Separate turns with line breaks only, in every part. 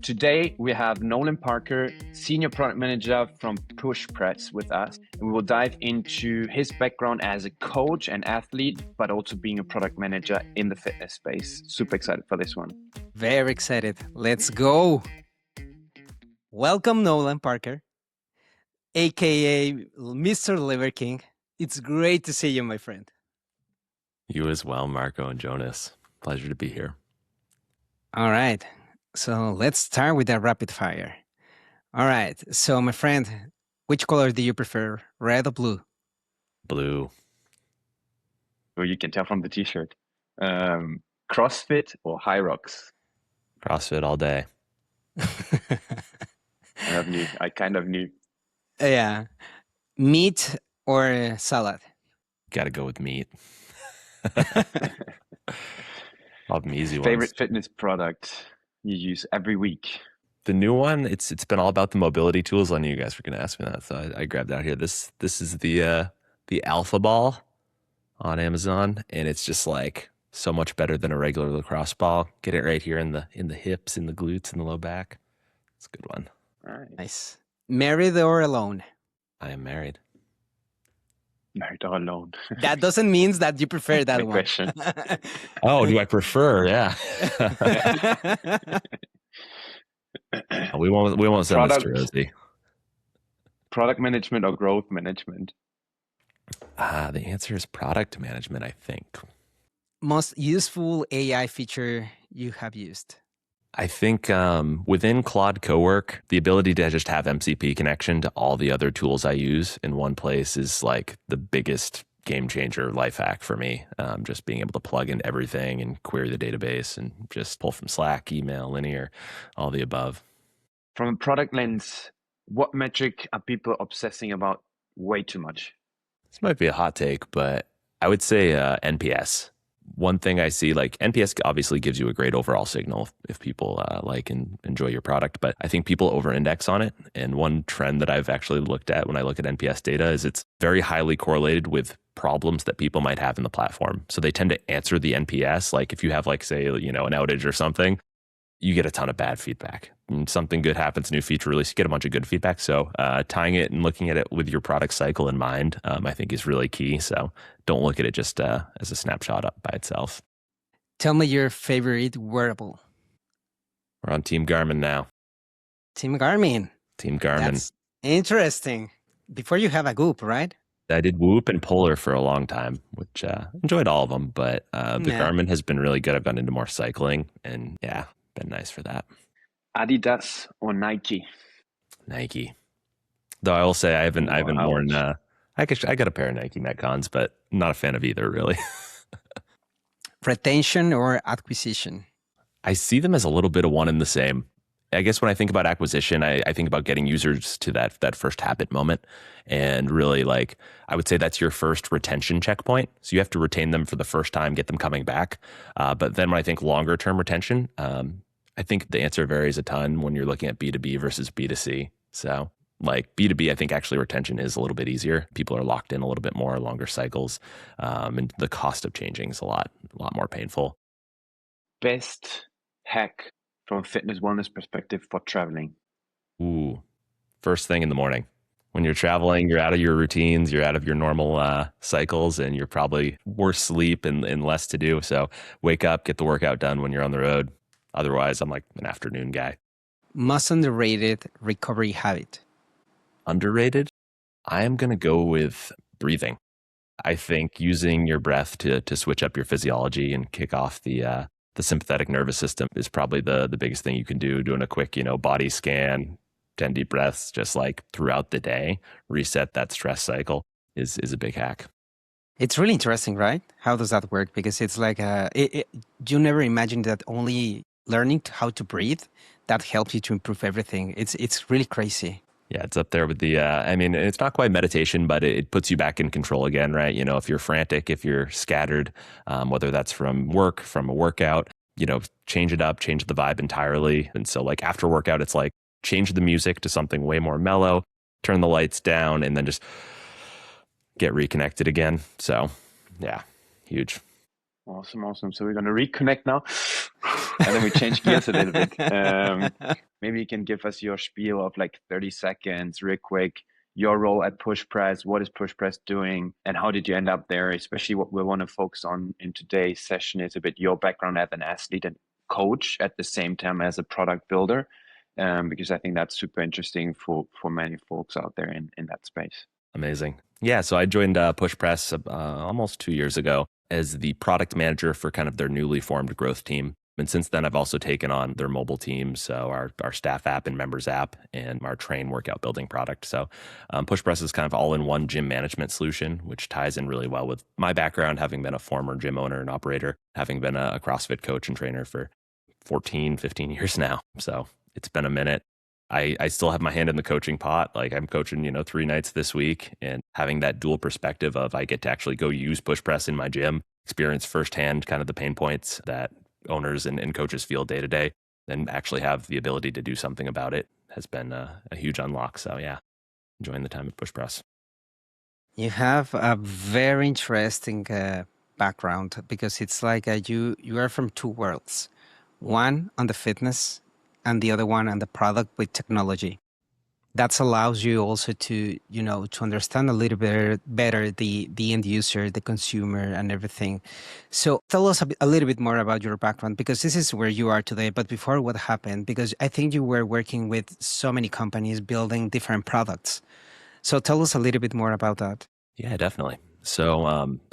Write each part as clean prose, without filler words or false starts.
Today, we have Nolan Parker, Senior Product Manager from PushPress with us. And we will dive into his background as a coach and athlete, but also being a product manager in the fitness space. Super excited for this one.
Very excited. Let's go. Welcome, Nolan Parker, aka Mr. Liver King. It's great to see you, my friend.
You as well, Marco and Jonas. Pleasure to be here.
All right. So let's start with that rapid fire. All right. So, my friend, which color do you prefer, red or blue?
Blue.
Well, you can tell from the t-shirt. CrossFit or High Rocks?
CrossFit all day.
I kind of knew.
Yeah. Meat or salad?
Got to go with meat. Love them easy ones.
Favorite fitness product you use every week?
The new one, it's been all about the mobility tools. I knew you guys were going to ask me that, so I grabbed out here. This is the Alpha Ball on Amazon, and it's just like so much better than a regular lacrosse ball. Get it right here in the hips, in the glutes, in the low back. It's a good one.
All right.
Nice. Married or alone?
I am married.
Married or alone?
That doesn't mean that you prefer that
Good
one.
question.
Oh, do I prefer? Yeah. we won't send this to Rosie.
Product management or growth management?
The answer is product management, I think.
Most useful AI feature you have used?
I think within Claude Cowork, the ability to just have MCP connection to all the other tools I use in one place is like the biggest game changer life hack for me. Just being able to plug in everything and query the database and just pull from Slack, email, Linear, all the above.
From a product lens, what metric are people obsessing about way too much?
This might be a hot take, but I would say NPS. One thing I see, like NPS obviously gives you a great overall signal if people like and enjoy your product, but I think people over-index on it. And one trend that I've actually looked at when I look at NPS data is it's very highly correlated with problems that people might have in the platform. So they tend to answer the NPS. Like if you have like, say, an outage or something, you get a ton of bad feedback. And something good happens, new feature release, you get a bunch of good feedback. So tying it and looking at it with your product cycle in mind, I think is really key. So don't look at it just as a snapshot up by itself.
Tell me your favorite wearable.
We're on Team Garmin now.
Team Garmin.
Team Garmin.
That's interesting. Before you have a Goop, right?
I did Whoop and Polar for a long time, which enjoyed all of them. But the Garmin has been really good. I've gone into more cycling and been nice for that.
Adidas or Nike?
Nike. Though I will say I haven't worn. I got a pair of Nike Metcons, but not a fan of either really.
Retention or acquisition? I
see them as a little bit of one and the same. I guess when I think about acquisition, I think about getting users to that first habit moment. And really, like, I would say that's your first retention checkpoint. So you have to retain them for the first time, get them coming back. But then when I think longer term retention, I think the answer varies a ton when you're looking at B2B versus B2C. So like B2B, I think actually retention is a little bit easier. People are locked in a little bit more, longer cycles. And the cost of changing is a lot more painful.
Best hack from a fitness wellness perspective for traveling?
Ooh, first thing in the morning. When you're traveling, you're out of your routines, you're out of your normal cycles, and you're probably worse sleep and less to do. So wake up, get the workout done when you're on the road. Otherwise, I'm like an afternoon guy.
Most underrated recovery habit?
Underrated? I am going to go with breathing. I think using your breath to switch up your physiology and kick off the sympathetic nervous system is probably the biggest thing you can do. Doing a quick, body scan, 10 deep breaths, just like throughout the day, reset that stress cycle is a big hack.
It's really interesting, right? How does that work? Because it's like, you never imagined that only learning how to breathe, that helps you to improve everything. It's really crazy.
Yeah, it's up there with the, it's not quite meditation, but it puts you back in control again, right? If you're frantic, if you're scattered, whether that's from work, from a workout, change it up, change the vibe entirely. And so like after workout, it's like change the music to something way more mellow, turn the lights down, and then just get reconnected again. So yeah, huge.
Awesome. So we're going to reconnect now and then we change gears a little bit. maybe you can give us your spiel of like 30 seconds, real quick, your role at PushPress, what is PushPress doing, and how did you end up there? Especially what we want to focus on in today's session is a bit your background as an athlete and coach at the same time as a product builder, because I think that's super interesting for many folks out there in that space.
Amazing. Yeah, so I joined PushPress almost 2 years ago as the product manager for kind of their newly formed growth team. And since then, I've also taken on their mobile team, so our staff app and members app, and our train workout building product. So PushPress is kind of all-in-one gym management solution, which ties in really well with my background, having been a former gym owner and operator, having been a CrossFit coach and trainer for 14, 15 years now. So it's been a minute. I still have my hand in the coaching pot. Like I'm coaching, 3 nights this week, and having that dual perspective of I get to actually go use PushPress in my gym, experience firsthand kind of the pain points that owners and coaches feel day to day, and actually have the ability to do something about it has been a huge unlock. So yeah, enjoying the time at PushPress.
You have a very interesting background, because it's like you are from two worlds, one on the fitness and the other one on the product with technology. That allows you also to, to understand a little bit better the end user, the consumer, and everything. So tell us a little bit more about your background, because this is where you are today. But before, what happened? Because I think you were working with so many companies building different products. So tell us a little bit more about that.
Yeah, definitely. So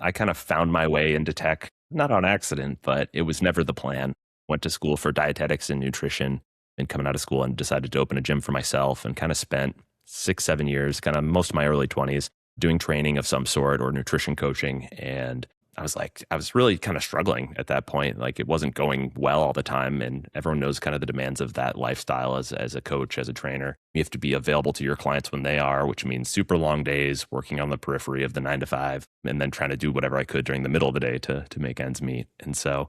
I kind of found my way into tech, not on accident, but it was never the plan. Went to school for dietetics and nutrition, and coming out of school and decided to open a gym for myself, and kind of spent 6-7 years, kind of most of my early 20s, doing training of some sort or nutrition coaching. And I was really kind of struggling at that point. Like it wasn't going well all the time. And everyone knows kind of the demands of that lifestyle as a coach, as a trainer. You have to be available to your clients when they are, which means super long days, working on the periphery of the 9 to 5, and then trying to do whatever I could during the middle of the day to make ends meet. And so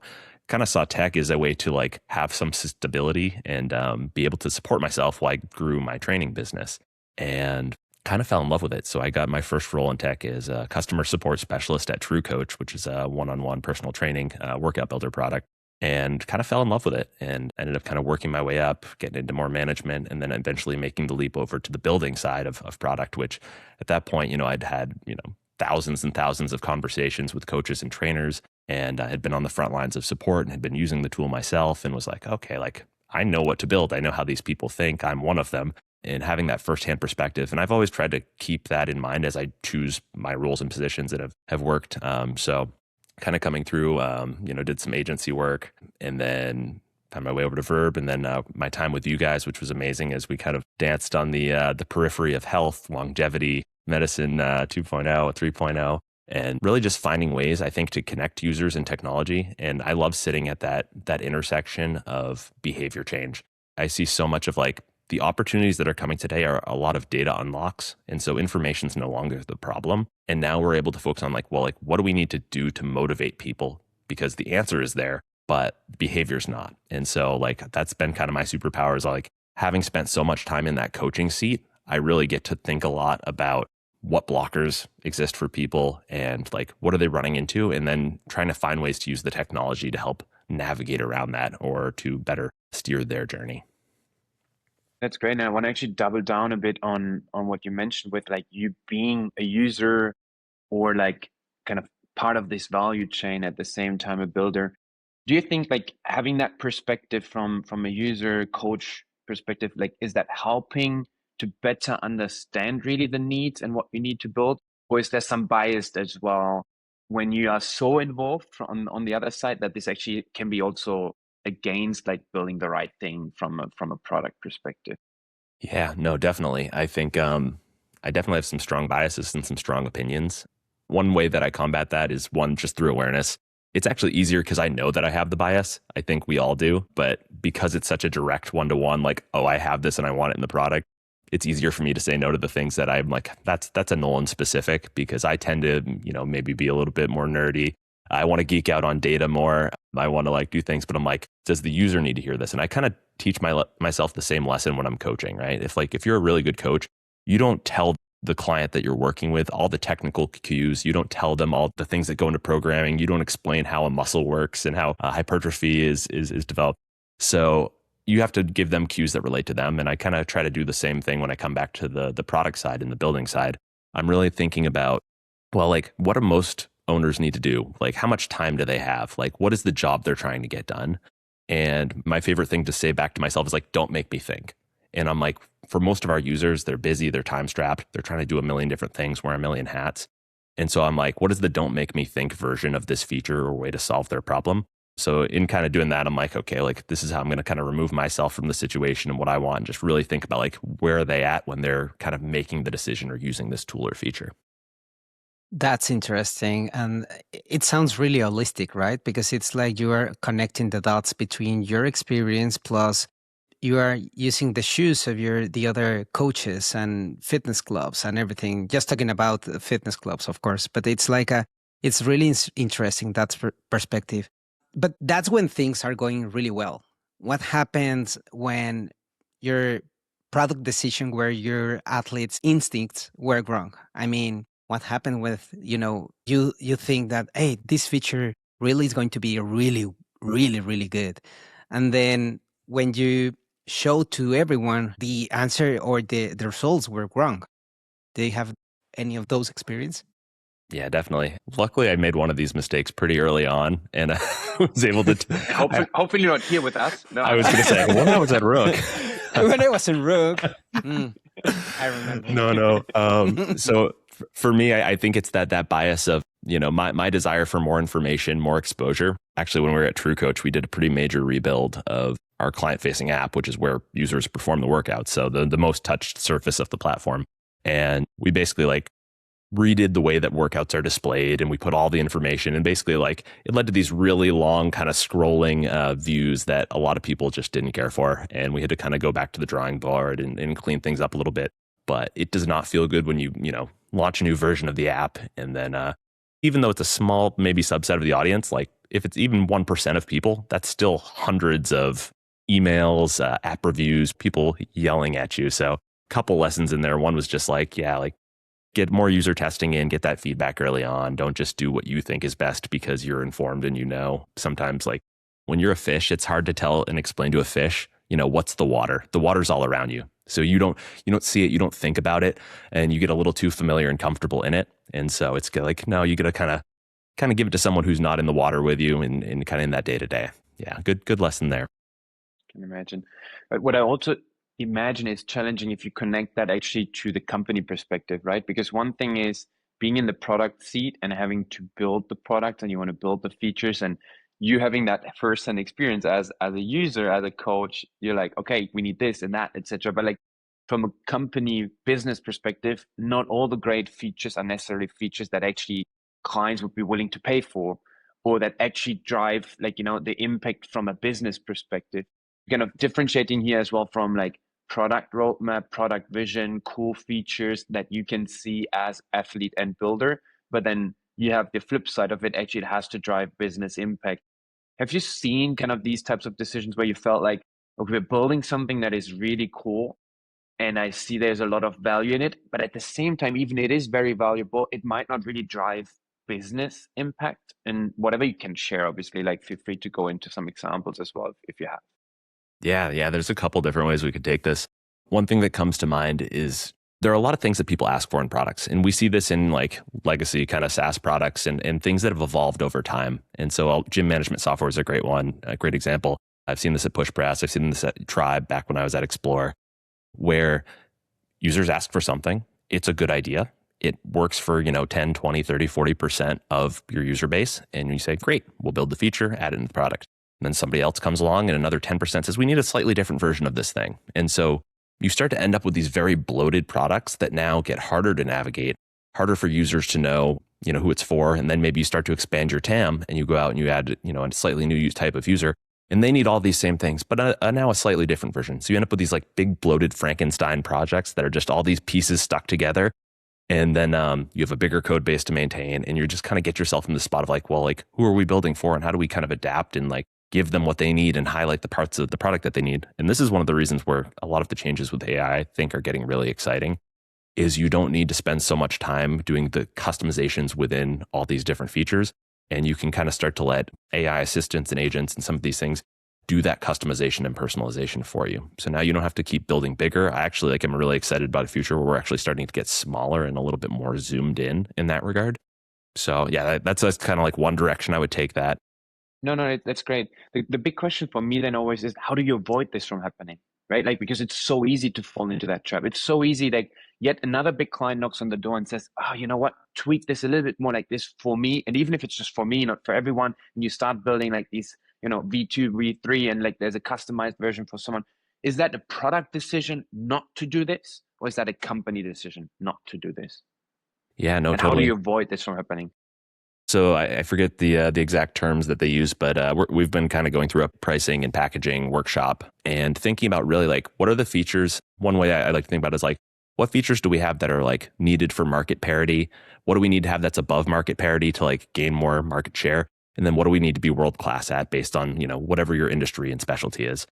kind of saw tech as a way to like have some stability and be able to support myself while I grew my training business, and kind of fell in love with it. So I got my first role in tech as a customer support specialist at TrueCoach, which is a one-on-one personal training workout builder product, and kind of fell in love with it and ended up kind of working my way up, getting into more management, and then eventually making the leap over to the building side of product, which at that point, I'd had, thousands and thousands of conversations with coaches and trainers, and I had been on the front lines of support and had been using the tool myself, and was like, okay, like I know what to build. I know how these people think. I'm one of them. And having that firsthand perspective. And I've always tried to keep that in mind as I choose my roles and positions that have worked. So kind of coming through, did some agency work, and then found my way over to Verb, and then my time with you guys, which was amazing, as we kind of danced on the periphery of health, longevity, medicine 2.0, 3.0, and really just finding ways, I think, to connect users and technology. And I love sitting at that intersection of behavior change. I see so much of like the opportunities that are coming today are a lot of data unlocks. And so information is no longer the problem. And now we're able to focus on what do we need to do to motivate people? Because the answer is there, but behavior's not. And so that's been kind of my superpower, is like having spent so much time in that coaching seat, I really get to think a lot about what blockers exist for people and like what are they running into, and then trying to find ways to use the technology to help navigate around that or to better steer their journey.
That's great. And I want to actually double down a bit on what you mentioned with like you being a user or like kind of part of this value chain at the same time a builder. Do you think like having that perspective from a user coach perspective, like is that helping to better understand really the needs and what we need to build? Or is there some bias as well when you are so involved on the other side that this actually can be also against like building the right thing from a product perspective?
Yeah, no, definitely. I think I definitely have some strong biases and some strong opinions. One way that I combat that is one, just through awareness. It's actually easier because I know that I have the bias. I think we all do, but because it's such a direct one-to-one, like, oh, I have this and I want it in the product, it's easier for me to say no to the things that I'm like, that's a Nolan specific, because I tend to, maybe be a little bit more nerdy. I want to geek out on data more. I want to like do things, but I'm like, does the user need to hear this? And I kind of teach myself the same lesson when I'm coaching, right? If you're a really good coach, you don't tell the client that you're working with all the technical cues. You don't tell them all the things that go into programming. You don't explain how a muscle works and how hypertrophy is developed. So you have to give them cues that relate to them. And I kind of try to do the same thing when I come back to the product side and the building side. I'm really thinking about, well, like, what do most owners need to do? Like, how much time do they have? Like, what is the job they're trying to get done? And my favorite thing to say back to myself is like, don't make me think. And I'm like, for most of our users, they're busy, they're time strapped, they're trying to do a million different things, wear a million hats. And so I'm like, what is the don't make me think version of this feature or way to solve their problem? So in kind of doing that, I'm like, okay, like this is how I'm going to kind of remove myself from the situation and what I want and just really think about like, where are they at when they're kind of making the decision or using this tool or feature?
That's interesting. And it sounds really holistic, right? Because it's like you are connecting the dots between your experience plus you are using the shoes of the other coaches and fitness clubs and everything. Just talking about the fitness clubs, of course, but it's like it's really interesting, that perspective. But that's when things are going really well. What happens when your product decision where your athlete's instincts were wrong? I mean, what happened with, you think that, hey, this feature really is going to be really, really, really good. And then when you show to everyone the answer or the results were wrong. Do you have any of those experience?
Yeah, definitely. Luckily, I made one of these mistakes pretty early on, and I was able to.
Hopefully, you're not here with us. No,
I was going to say when I was at ROOK.
When I was in ROOK, I remember.
No. So for me, I think it's that bias of my desire for more information, more exposure. Actually, when we were at TrueCoach, we did a pretty major rebuild of our client-facing app, which is where users perform the workouts. So the most touched surface of the platform. And we basically like redid the way that workouts are displayed, and we put all the information, and basically like it led to these really long kind of scrolling views that a lot of people just didn't care for. And we had to kind of go back to the drawing board and clean things up a little bit. But it does not feel good when you launch a new version of the app. And then even though it's a small, maybe subset of the audience, like if it's even 1% of people, that's still hundreds of emails, app reviews, people yelling at you. So a couple lessons in there. One was just like, get more user testing in, get that feedback early on. Don't just do what you think is best because you're informed and sometimes like when you're a fish, it's hard to tell and explain to a fish, what's the water? The water's all around you. So you don't see it, you don't think about it, and you get a little too familiar and comfortable in it. And so it's like, no, you got to kind of give it to someone who's not in the water with you and kind of in that day to day. Yeah, good lesson there.
Can imagine. But what I also imagine is challenging if you connect that actually to the company perspective, right? Because one thing is being in the product seat and having to build the product, and you want to build the features, and you having that first-hand experience as a user, as a coach, you're like, okay, we need this and that, etc. But like from a company business perspective, not all the great features are necessarily features that actually clients would be willing to pay for, or that actually drive the impact from a business perspective. Kind of differentiating here as well from like product roadmap, product vision, cool features that you can see as athlete and builder, but then you have the flip side of it. Actually, it has to drive business impact. Have you seen kind of these types of decisions where you felt like, okay, we're building something that is really cool, and I see there's a lot of value in it, but at the same time, even it is very valuable, it might not really drive business impact? And whatever you can share, obviously, like feel free to go into some examples as well if you have.
Yeah. There's a couple different ways we could take this. One thing that comes to mind is there are a lot of things that people ask for in products. And we see this in like legacy kind of SaaS products and things that have evolved over time. And so gym management software is a great one, a great example. I've seen this at PushPress. I've seen this at Tribe back when I was at Explore, where users ask for something. It's a good idea. It works for, 10, 20, 30, 40% of your user base. And you say, great, we'll build the feature, add it in the product. And then somebody else comes along and another 10% says, we need a slightly different version of this thing. And so you start to end up with these very bloated products that now get harder to navigate, harder for users to know, who it's for. And then maybe you start to expand your TAM and you go out and you add, a slightly new type of user, and they need all these same things, but now a slightly different version. So you end up with these like big bloated Frankenstein projects that are just all these pieces stuck together. And then you have a bigger code base to maintain, and you just kind of get yourself in the spot of like, well, like who are we building for, and how do we kind of adapt and like give them what they need and highlight the parts of the product that they need. And this is one of the reasons where a lot of the changes with AI, I think, are getting really exciting, is you don't need to spend so much time doing the customizations within all these different features. And you can kind of start to let AI assistants and agents and some of these things do that customization and personalization for you. So now you don't have to keep building bigger. I actually I'm really excited about a future where we're actually starting to get smaller and a little bit more zoomed in that regard. So yeah, that's kind of like one direction I would take that.
No, that's great. The big question for me then always is, how do you avoid this from happening, right? Like, because it's so easy to fall into that trap. It's so easy, like yet another big client knocks on the door and says, oh, you know what, tweak this a little bit more like this for me. And even if it's just for me, not for everyone, and you start building like these, V2, V3, and like there's a customized version for someone. Is that a product decision not to do this? Or is that a company decision not to do this?
Yeah, no,
and
totally.
How do you avoid this from happening?
So I forget the exact terms that they use, but we've been kind of going through a pricing and packaging workshop and thinking about really like, what are the features? One way I like to think about it is like, what features do we have that are like needed for market parity? What do we need to have that's above market parity to like gain more market share? And then what do we need to be world class at based on, whatever your industry and specialty is?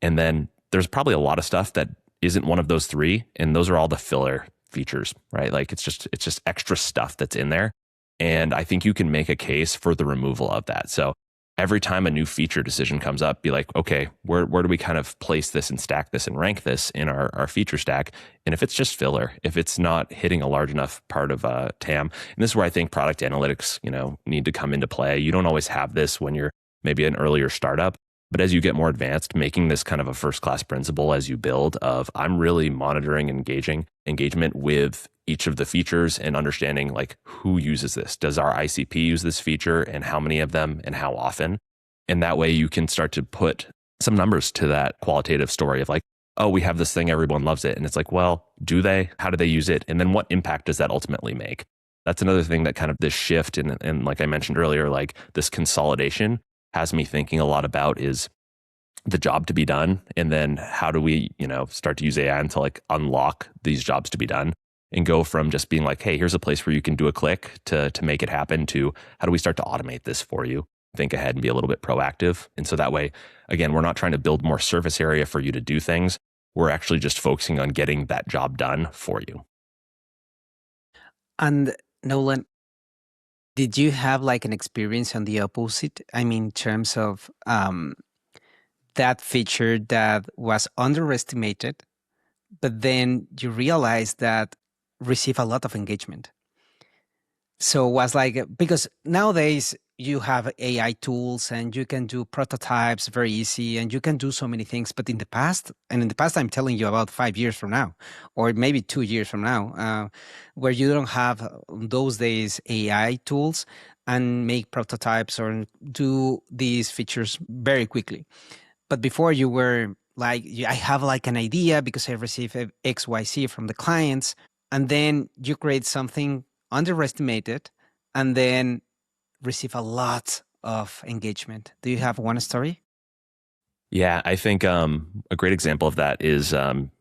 And then there's probably a lot of stuff that isn't one of those three. And those are all the filler features, right? Like it's just extra stuff that's in there. And I think you can make a case for the removal of that. So every time a new feature decision comes up, be like, okay, where do we kind of place this and stack this and rank this in our feature stack? And if it's just filler, if it's not hitting a large enough part of TAM, and this is where I think product analytics, need to come into play. You don't always have this when you're maybe an earlier startup, but as you get more advanced, making this kind of a first-class principle as you build of I'm really monitoring engagement with each of the features and understanding like who uses this. Does our ICP use this feature and how many of them and how often? And that way you can start to put some numbers to that qualitative story of like, oh, we have this thing, everyone loves it. And it's like, well, do they? How do they use it? And then what impact does that ultimately make? That's another thing that kind of this shift and like I mentioned earlier, like this consolidation has me thinking a lot about is the job to be done. And then how do we, start to use AI to like unlock these jobs to be done and go from just being like, hey, here's a place where you can do a click to make it happen to how do we start to automate this for you? Think ahead and be a little bit proactive. And so that way, again, we're not trying to build more surface area for you to do things. We're actually just focusing on getting that job done for you.
And Nolan, did you have like an experience on the opposite? I mean, in terms of that feature that was underestimated, but then you realize that receive a lot of engagement. So it was like, because nowadays you have AI tools and you can do prototypes very easy and you can do so many things. But in the past, I'm telling you about 5 years from now, or maybe 2 years from now, where you don't have those days AI tools and make prototypes or do these features very quickly. But before you were like, I have like an idea because I receive XYZ from the clients, and then you create something underestimated and then receive a lot of engagement. Do you have one story?
Yeah, I think a great example of that is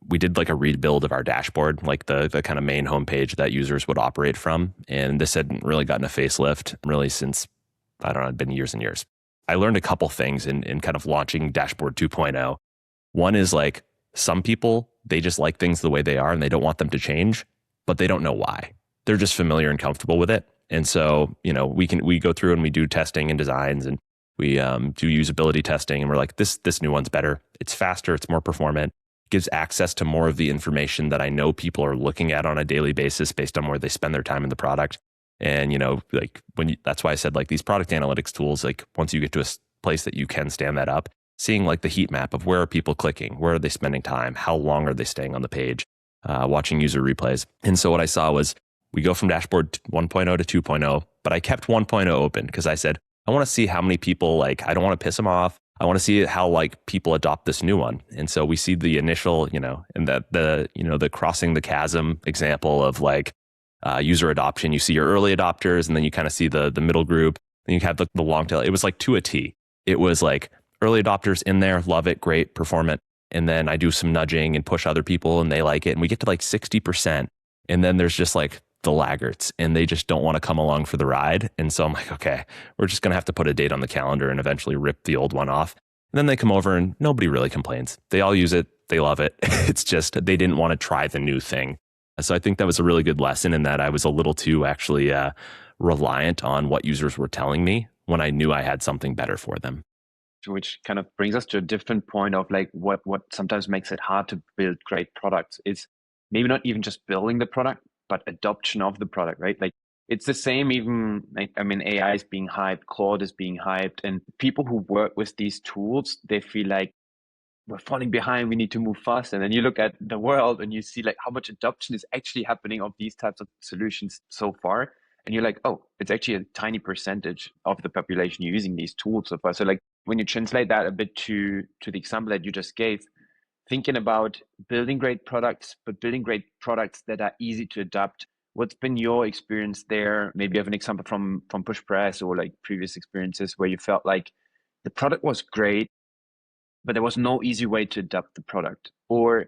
we did like a rebuild of our dashboard, like the kind of main homepage that users would operate from. And this hadn't really gotten a facelift really since, I don't know, it'd been years and years. I learned a couple things in kind of launching Dashboard 2.0. One is like some people, they just like things the way they are and they don't want them to change, but they don't know why. They're just familiar and comfortable with it. And so, we go through and we do testing and designs and we do usability testing and we're like, this new one's better. It's faster. It's more performant. Gives access to more of the information that I know people are looking at on a daily basis based on where they spend their time in the product. And, like that's why I said like these product analytics tools, like once you get to a place that you can stand that up, seeing like the heat map of where are people clicking, where are they spending time, how long are they staying on the page, watching user replays. And so what I saw was we go from dashboard 1.0 to 2.0, but I kept 1.0 open because I said, I want to see how many people, like, I don't want to piss them off. I want to see how like people adopt this new one. And so we see the initial, and the crossing the chasm example of like user adoption. You see your early adopters and then you kind of see the middle group. Then you have the long tail. It was like to a T. It was like early adopters in there, love it, great, performant. And then I do some nudging and push other people and they like it. And we get to like 60%. And then there's just like the laggards and they just don't want to come along for the ride. And so I'm like, okay, we're just going to have to put a date on the calendar and eventually rip the old one off. And then they come over and nobody really complains. They all use it. They love it. It's just they didn't want to try the new thing. So I think that was a really good lesson in that I was a little too actually reliant on what users were telling me when I knew I had something better for them.
which kind of brings us to a different point of like what sometimes makes it hard to build great products is maybe not even just building the product, but adoption of the product, right? Like it's the same even, like, I mean, AI is being hyped, Claude is being hyped, and people who work with these tools, they feel like we're falling behind, we need to move fast. And then you look at the world and you see like how much adoption is actually happening of these types of solutions so far. And you're like, oh, it's actually a tiny percentage of the population using these tools so far. So like when you translate that a bit to the example that you just gave, thinking about building great products, but building great products that are easy to adopt. What's been your experience there? Maybe you have an example from PushPress or like previous experiences where you felt like the product was great, but there was no easy way to adapt the product, or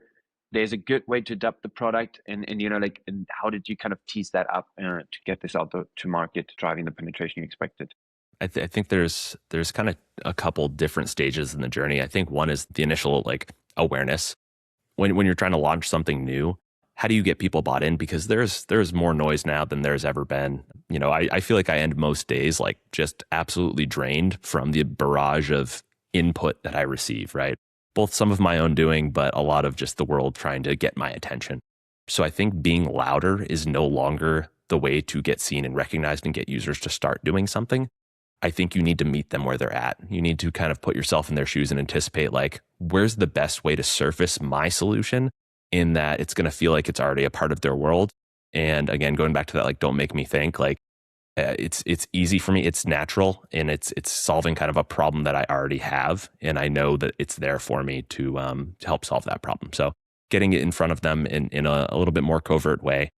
there's a good way to adapt the product, and you know, like, and how did you kind of tease that up to get this out to market, driving the penetration you expected?
I think there's kind of a couple different stages in the journey. I think one is the initial like awareness. When you're trying to launch something new, how do you get people bought in? Because there's more noise now than there's ever been. You know, I feel like I end most days like just absolutely drained from the barrage of input that I receive, right? Both some of my own doing, but a lot of just the world trying to get my attention. So I think being louder is no longer the way to get seen and recognized and get users to start doing something. I think you need to meet them where they're at. You need to kind of put yourself in their shoes and anticipate like, where's the best way to surface my solution in that it's going to feel like it's already a part of their world. And again, going back to that, like, don't make me think, like, it's easy for me. It's natural, and it's solving kind of a problem that I already have, and I know that it's there for me to help solve that problem. So getting it in front of them in a little bit more covert way.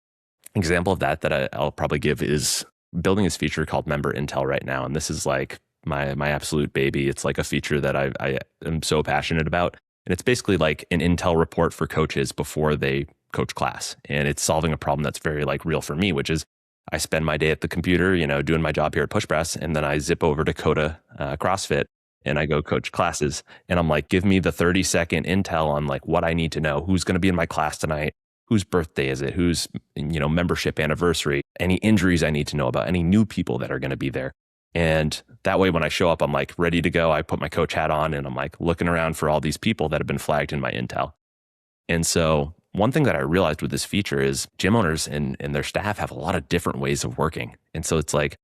Example of that I'll probably give is building this feature called Member Intel right now, and this is like my absolute baby. It's like a feature that I am so passionate about, and it's basically like an Intel report for coaches before they coach class, and it's solving a problem that's very like real for me, which is I spend my day at the computer, you know, doing my job here at PushPress, and then I zip over to Coda CrossFit and I go coach classes. And I'm like, give me the 30-second intel on like what I need to know. Who's going to be in my class tonight? Whose birthday is it? Whose, you know, membership anniversary? Any injuries I need to know about? Any new people that are going to be there? And that way, when I show up, I'm like ready to go. I put my coach hat on and I'm like looking around for all these people that have been flagged in my intel. And so one thing that I realized with this feature is gym owners and their staff have a lot of different ways of working. And so it's like,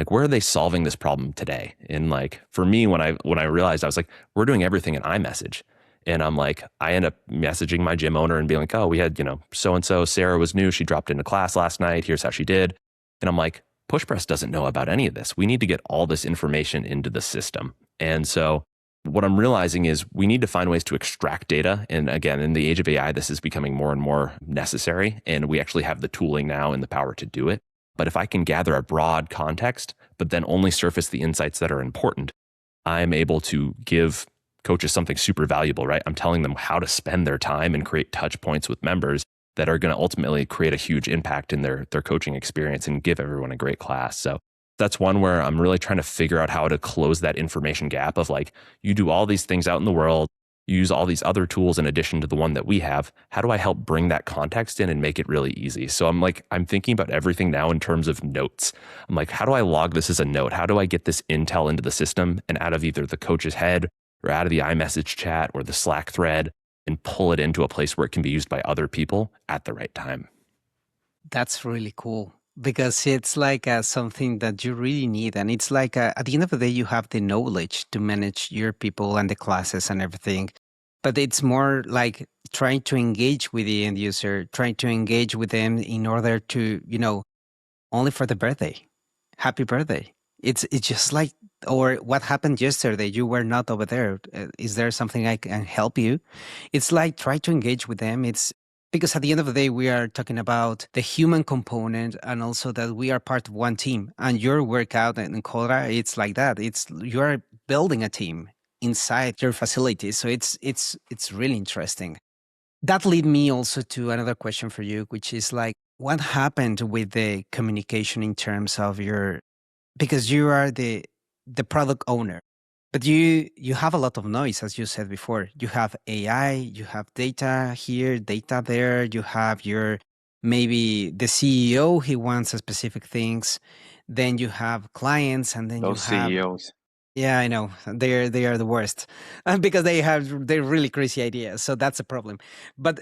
where are they solving this problem today? And like, for me, when I realized, I was like, we're doing everything in iMessage. And I'm like, I end up messaging my gym owner and being like, oh, we had, you know, so-and-so, Sarah was new. She dropped into class last night. Here's how she did. And I'm like, PushPress doesn't know about any of this. We need to get all this information into the system. And so what I'm realizing is we need to find ways to extract data. And again, in the age of AI, this is becoming more and more necessary. And we actually have the tooling now and the power to do it. But if I can gather a broad context, but then only surface the insights that are important, I'm able to give coaches something super valuable, right? I'm telling them how to spend their time and create touch points with members that are going to ultimately create a huge impact in their coaching experience and give everyone a great class. So that's one where I'm really trying to figure out how to close that information gap of like, you do all these things out in the world, you use all these other tools in addition to the one that we have. How do I help bring that context in and make it really easy? So I'm thinking about everything now in terms of notes. I'm like, how do I log this as a note? How do I get this intel into the system and out of either the coach's head or out of the iMessage chat or the Slack thread and pull it into a place where it can be used by other people at the right time?
That's really cool because it's like something that you really need. And it's like at the end of the day, you have the knowledge to manage your people and the classes and everything. But it's more like trying to engage with the end user, trying to engage with them in order to, you know, only for the birthday. Happy birthday. It's just like, or what happened yesterday? You were not over there. Is there something I can help you? It's like try to engage with them. It's because at the end of the day, we are talking about the human component and also that we are part of one team. And your workout in Cora, it's like that. It's you're building a team inside your facility. So it's really interesting. That lead me also to another question for you, which is like, what happened with the communication in terms of your, because you are the product owner, but you have a lot of noise, as you said before. You have AI, you have data here, data there. You have your, maybe the CEO, he wants specific things. Then you have clients, and then
Those
you have,
CEOs.
Yeah, I know. They are the worst because they're really crazy ideas. So that's a problem. But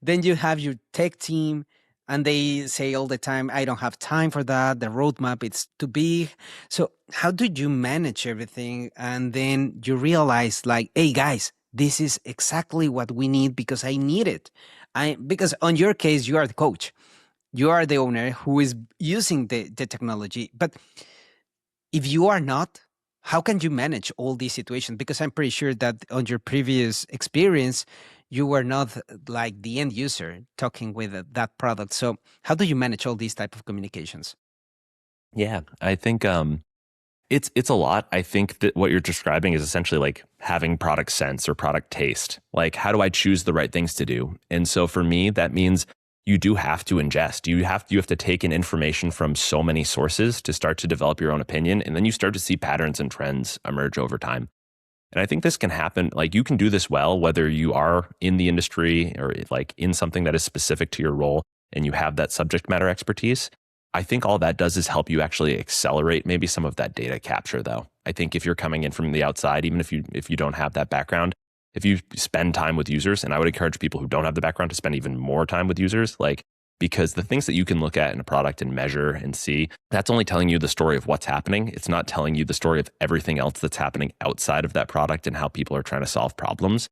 then you have your tech team, and they say all the time, "I don't have time for that. The roadmap it's too big." So how do you manage everything? And then you realize, like, "Hey guys, this is exactly what we need because I need it." I because on your case, you are the coach, you are the owner who is using the technology, but if you are not, how can you manage all these situations? Because I'm pretty sure that on your previous experience, you were not like the end user talking with that product. So how do you manage all these type of communications?
Yeah, I think it's a lot. I think that what you're describing is essentially like having product sense or product taste. Like, how do I choose the right things to do? And so for me, that means you do have to ingest. You have to take in information from so many sources to start to develop your own opinion, and then you start to see patterns and trends emerge over time. And I think this can happen. Like, you can do this well, whether you are in the industry or like in something that is specific to your role and you have that subject matter expertise. I think all that does is help you actually accelerate maybe some of that data capture, though. I think if you're coming in from the outside, even if you don't have that background, if you spend time with users, and I would encourage people who don't have the background to spend even more time with users, like, because the things that you can look at in a product and measure and see, that's only telling you the story of what's happening. It's not telling you the story of everything else that's happening outside of that product and how people are trying to solve problems.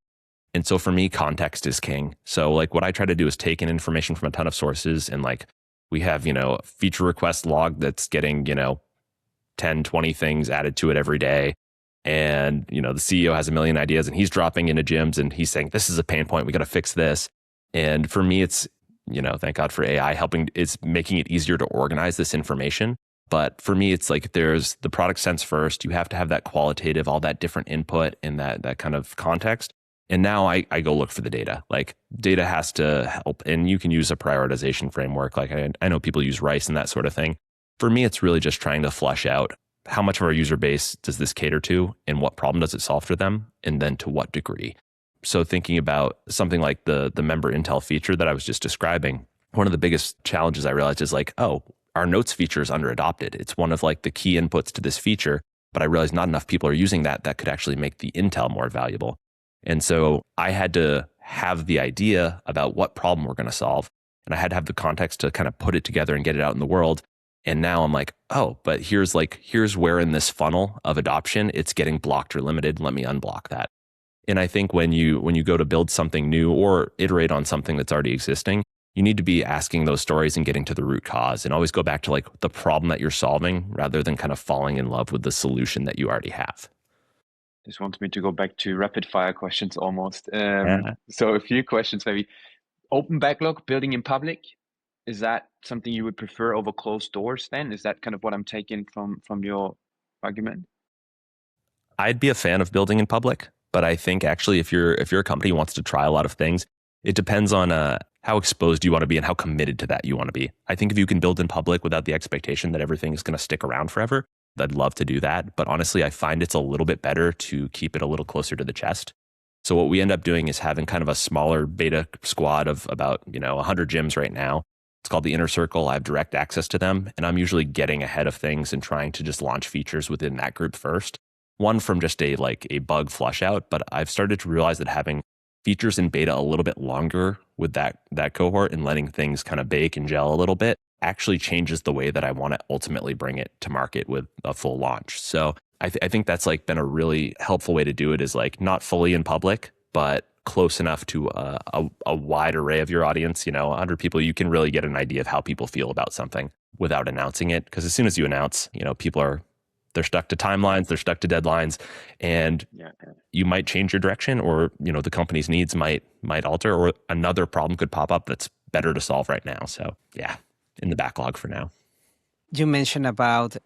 And so for me, context is king. So like what I try to do is take in information from a ton of sources, and like we have, a feature request log that's getting, 10, 20 things added to it every day. And, the CEO has a million ideas and he's dropping into gyms and he's saying, this is a pain point. We got to fix this. And for me, it's, thank God for AI it's making it easier to organize this information. But for me, it's like there's the product sense first. You have to have that qualitative, all that different input and that kind of context. And now I go look for the data. Like, data has to help, and you can use a prioritization framework. Like I know people use RICE and that sort of thing. For me, it's really just trying to flush out how much of our user base does this cater to and what problem does it solve for them, and then to what degree. So thinking about something like the member intel feature that I was just describing, one of the biggest challenges I realized is like, oh, our notes feature is under-adopted. It's one of like the key inputs to this feature, but I realized not enough people are using that could actually make the intel more valuable. And so I had to have the idea about what problem we're going to solve. And I had to have the context to kind of put it together and get it out in the world. And now I'm like, oh, but here's where in this funnel of adoption, it's getting blocked or limited. Let me unblock that. And I think when you go to build something new or iterate on something that's already existing, you need to be asking those stories and getting to the root cause, and always go back to like the problem that you're solving rather than kind of falling in love with the solution that you already have.
This wants me to go back to rapid fire questions almost.
Yeah.
So a few questions maybe. Open backlog, building in public. Is that something you would prefer over closed doors then? Is that kind of what I'm taking from your argument?
I'd be a fan of building in public, but I think actually if you're a company who wants to try a lot of things, it depends on how exposed you want to be and how committed to that you want to be. I think if you can build in public without the expectation that everything is going to stick around forever, I'd love to do that. But honestly, I find it's a little bit better to keep it a little closer to the chest. So what we end up doing is having kind of a smaller beta squad of about 100 gyms right now. It's called the Inner Circle. I have direct access to them, and I'm usually getting ahead of things and trying to just launch features within that group first. One from just a bug flush out, but I've started to realize that having features in beta a little bit longer with that cohort and letting things kind of bake and gel a little bit actually changes the way that I want to ultimately bring it to market with a full launch. So I think that's been a really helpful way to do it, is not fully in public, but close enough to a wide array of your audience. 100 people, you can really get an idea of how people feel about something without announcing it. Because as soon as you announce, people they're stuck to timelines, they're stuck to deadlines, and you might change your direction, or the company's needs might alter, or another problem could pop up that's better to solve right now. So yeah, in the backlog for now.
You mentioned about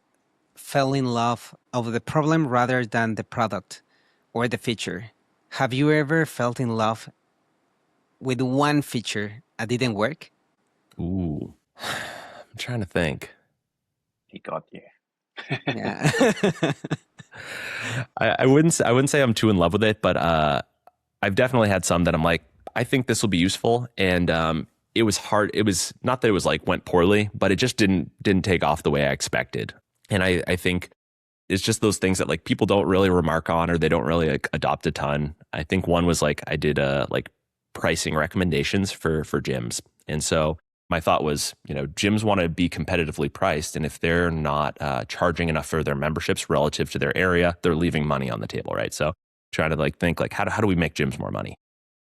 fell in love of the problem rather than the product or the feature. Have you ever felt in love with one feature that didn't work?
Ooh, I'm trying to think.
He got you.
Yeah.
I wouldn't say I'm too in love with it, but I've definitely had some that I'm like, I think this will be useful. And it was hard. It was not that it was went poorly, but it just didn't take off the way I expected. And I think it's just those things that like people don't really remark on, or they don't really like adopt a ton. I think one was like I did like pricing recommendations for gyms. And so my thought was, gyms want to be competitively priced. And if they're not charging enough for their memberships relative to their area, they're leaving money on the table, right? So trying to like think like, how do we make gyms more money?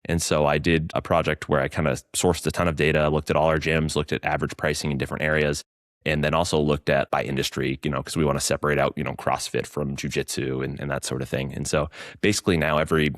And so I did a project where I kind of sourced a ton of data, looked at all our gyms, looked at average pricing in different areas, and then also looked at by industry, because we want to separate out, CrossFit from jujitsu and that sort of thing. And so basically now every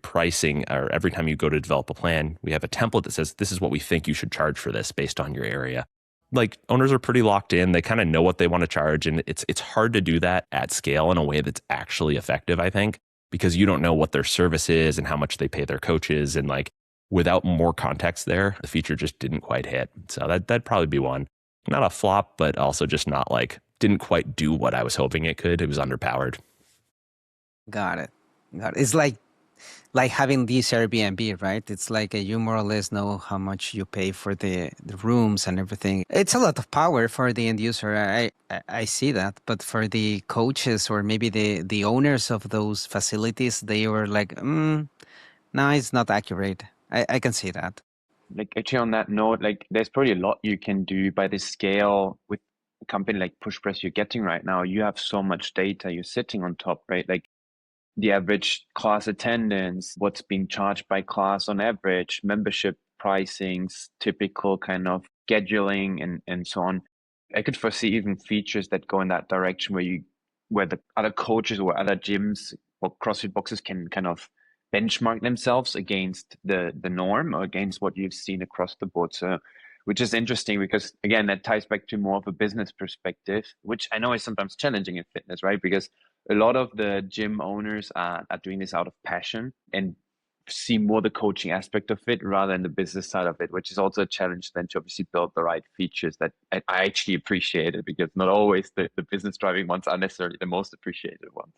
pricing, or every time you go to develop a plan, we have a template that says, this is what we think you should charge for this based on your area. Like owners are pretty locked in. They kind of know what they want to charge. And it's hard to do that at scale in a way that's actually effective, I think, because you don't know what their service is and how much they pay their coaches. And like without more context there, the feature just didn't quite hit. So that'd probably be one. Not a flop, but also just not like, didn't quite do what I was hoping it could. It was underpowered.
Got it. It's like having this Airbnb, right? It's like you more or less know how much you pay for the rooms and everything. It's a lot of power for the end user. I see that. But for the coaches or maybe the owners of those facilities, they were like, no, it's not accurate. I can see that.
Like actually on that note, like there's probably a lot you can do by the scale with a company like PushPress you're getting right now. You have so much data you're sitting on top, right? Like the average class attendance, what's being charged by class on average, membership pricings, typical kind of scheduling and so on. I could foresee even features that go in that direction where the other coaches or other gyms or CrossFit boxes can kind of benchmark themselves against the norm or against what you've seen across the board. So, which is interesting because again, that ties back to more of a business perspective, which I know is sometimes challenging in fitness, right? Because a lot of the gym owners are doing this out of passion and see more the coaching aspect of it rather than the business side of it, which is also a challenge then to obviously build the right features that I actually appreciate it, because not always the business driving ones are necessarily the most appreciated ones.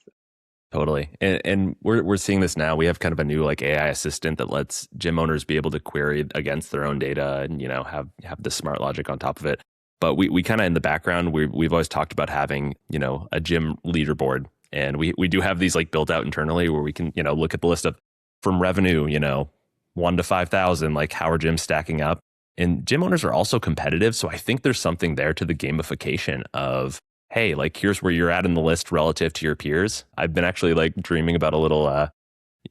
Totally. And we're seeing this now. We have kind of a new like AI assistant that lets gym owners be able to query against their own data and, have the smart logic on top of it. But we kind of in the background, we've always talked about having, a gym leaderboard. And we do have these like built out internally where we can, look at the list of from revenue, 1 to 5,000, like how are gyms stacking up? And gym owners are also competitive. So I think there's something there to the gamification of, hey, like here's where you're at in the list relative to your peers. I've been actually like dreaming about a little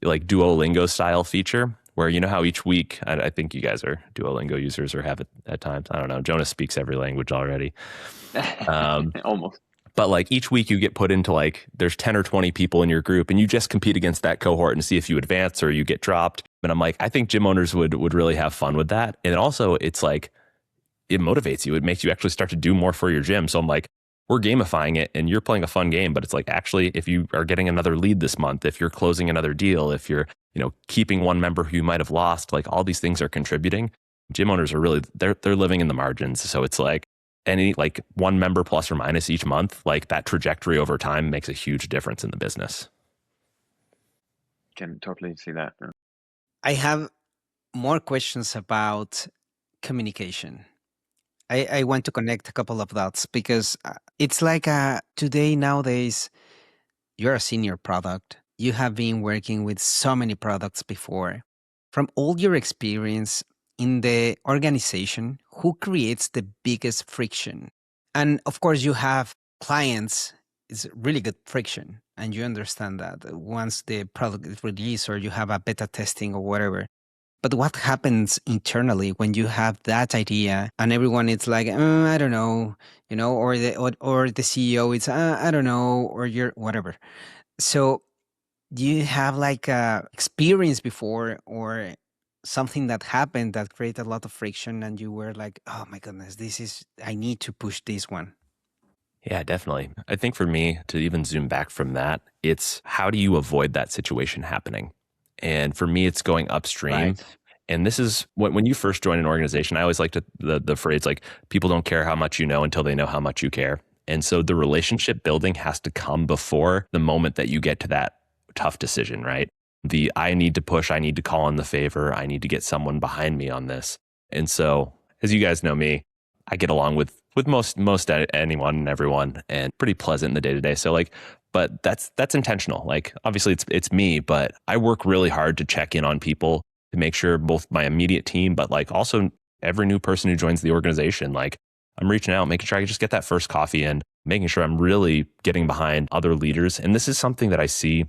like Duolingo style feature where how each week, I think you guys are Duolingo users or have it at times. I don't know. Jonas speaks every language already.
Almost.
But like each week you get put into like, there's 10 or 20 people in your group and you just compete against that cohort and see if you advance or you get dropped. And I'm like, I think gym owners would really have fun with that. And also it's like, it motivates you. It makes you actually start to do more for your gym. So I'm like, we're gamifying it and you're playing a fun game, but it's like, actually, if you are getting another lead this month, if you're closing another deal, if you're, keeping one member who you might have lost, like all these things are contributing. Gym owners are really, they're living in the margins. So it's like any like one member plus or minus each month, like that trajectory over time makes a huge difference in the business.
Can totally see that.
I have more questions about communication. I want to connect a couple of dots because it's like nowadays, you're a senior product. You have been working with so many products before. From all your experience in the organization, who creates the biggest friction? And of course, you have clients. It's really good friction. And you understand that once the product is released or you have a beta testing or whatever. But what happens internally when you have that idea and everyone is like, I don't know, or the CEO is, I don't know, or you're whatever. So do you have like experience before or something that happened that created a lot of friction and you were like, oh my goodness, I need to push this one?
Yeah, definitely. I think for me to even zoom back from that, it's how do you avoid that situation happening? And for me, it's going upstream. Right. And this is when you first join an organization, I always liked the phrase like, people don't care how much you know until they know how much you care. And so the relationship building has to come before the moment that you get to that tough decision, right? I need to push, I need to call in the favor, I need to get someone behind me on this. And so, as you guys know me, I get along with most anyone and everyone and pretty pleasant in the day-to-day. So like but that's intentional. Like obviously it's me, but I work really hard to check in on people to make sure both my immediate team, but like also every new person who joins the organization, like I'm reaching out, making sure I just get that first coffee in, making sure I'm really getting behind other leaders. And this is something that I see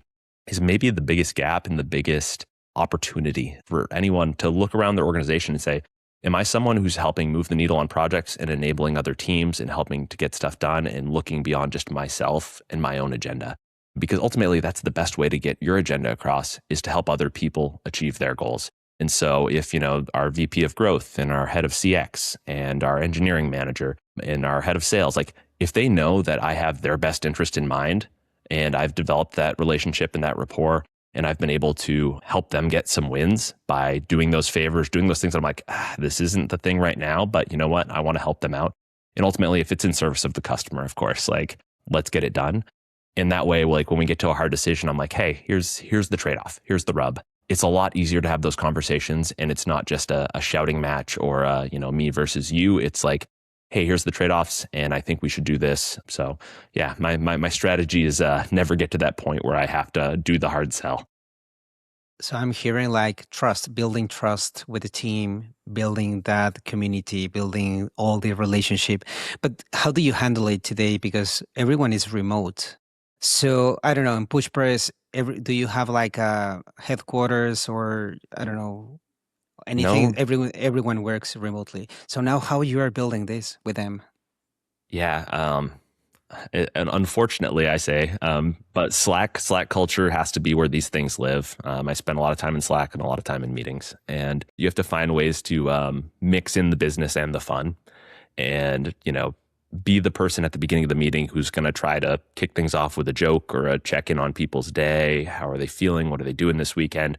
is maybe the biggest gap and the biggest opportunity for anyone to look around their organization and say, am I someone who's helping move the needle on projects and enabling other teams and helping to get stuff done and looking beyond just myself and my own agenda? Because ultimately, that's the best way to get your agenda across, is to help other people achieve their goals. And so if, our VP of growth and our head of CX and our engineering manager and our head of sales, like if they know that I have their best interest in mind and I've developed that relationship and that rapport, and I've been able to help them get some wins by doing those favors, doing those things that I'm like, this isn't the thing right now, but you know what? I want to help them out. And ultimately, if it's in service of the customer, of course, like let's get it done. And that way, like when we get to a hard decision, I'm like, hey, here's the trade-off. Here's the rub. It's a lot easier to have those conversations, and it's not just a shouting match or me versus you. It's like, hey, here's the trade-offs, and I think we should do this. So yeah, my strategy is never get to that point where I have to do the hard sell.
So I'm hearing like trust, building trust with the team, building that community, building all the relationship. But how do you handle it today? Because everyone is remote. So I don't know, in PushPress, do you have like a headquarters or I don't know, anything?
No.
Everyone works remotely. So now how you are building this with them?
Yeah. And unfortunately, I say, but Slack culture has to be where these things live. I spend a lot of time in Slack and a lot of time in meetings, and you have to find ways to mix in the business and the fun, and be the person at the beginning of the meeting who's going to try to kick things off with a joke or a check in on people's day. How are they feeling? What are they doing this weekend?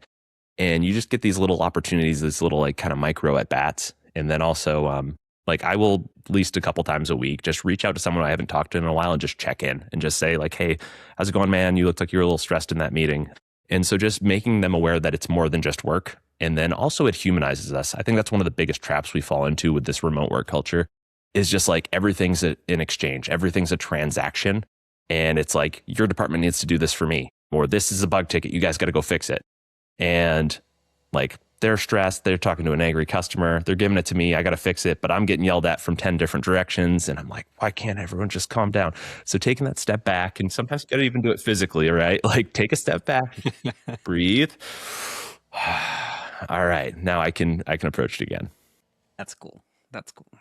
And you just get these little opportunities, this little like kind of micro at bats, and then also like I will at least a couple times a week just reach out to someone I haven't talked to in a while and just check in and just say like, hey, how's it going, man? You looked like you were a little stressed in that meeting. And so just making them aware that it's more than just work. And then also it humanizes us. I think that's one of the biggest traps we fall into with this remote work culture, is just like everything's an exchange. Everything's a transaction. And it's like, your department needs to do this for me, or this is a bug ticket. You guys got to go fix it. And like, they're stressed. They're talking to an angry customer. They're giving it to me. I got to fix it, but I'm getting yelled at from 10 different directions. And I'm like, why can't everyone just calm down? So taking that step back, and sometimes you got to even do it physically, right? Like take a step back, breathe. All right, now I can approach it again.
That's cool. That's cool.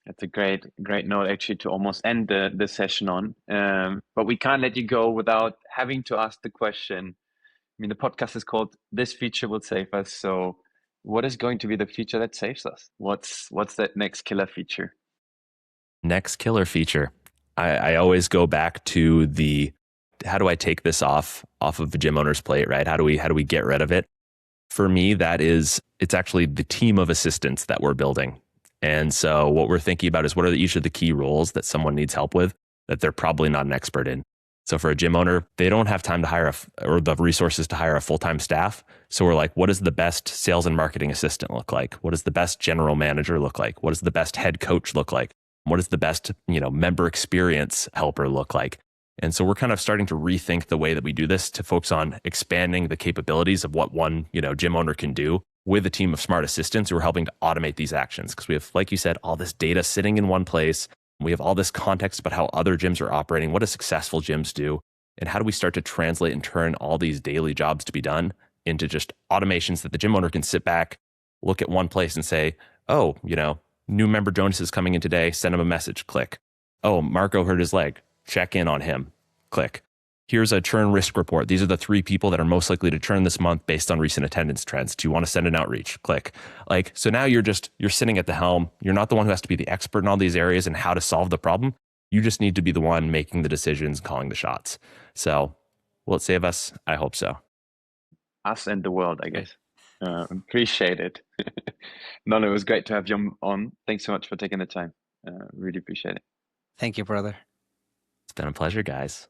That's a great note actually to almost end the session on. But we can't let you go without having to ask the question. I mean, the podcast is called "This Feature Will Save Us." So, what is going to be the feature that saves us? What's that next killer feature?
Next killer feature. I always go back to the, how do I take this off of the gym owner's plate, right? How do we get rid of it? For me, it's actually the team of assistants that we're building. And so what we're thinking about is what are each of the key roles that someone needs help with that they're probably not an expert in. So for a gym owner, they don't have time to hire or the resources to hire a full-time staff. So we're like, what does the best sales and marketing assistant look like? What does the best general manager look like? What does the best head coach look like? What does the best, member experience helper look like? And so we're kind of starting to rethink the way that we do this to focus on expanding the capabilities of what one, gym owner can do with a team of smart assistants who are helping to automate these actions. Because we have, like you said, all this data sitting in one place. We have all this context about how other gyms are operating. What do successful gyms do? And how do we start to translate and turn all these daily jobs to be done into just automations that the gym owner can sit back, look at one place and say, oh, new member Jonas is coming in today, send him a message, click. Oh, Marco hurt his leg, check in on him, click. Here's a churn risk report. These are the 3 people that are most likely to churn this month based on recent attendance trends. Do you want to send an outreach? Click. So now you're sitting at the helm. You're not the one who has to be the expert in all these areas and how to solve the problem. You just need to be the one making the decisions, calling the shots. So will it save us? I hope so.
Us and the world, I guess. Appreciate it. Nolan, it was great to have you on. Thanks so much for taking the time. Really appreciate it.
Thank you, brother.
It's been a pleasure, guys.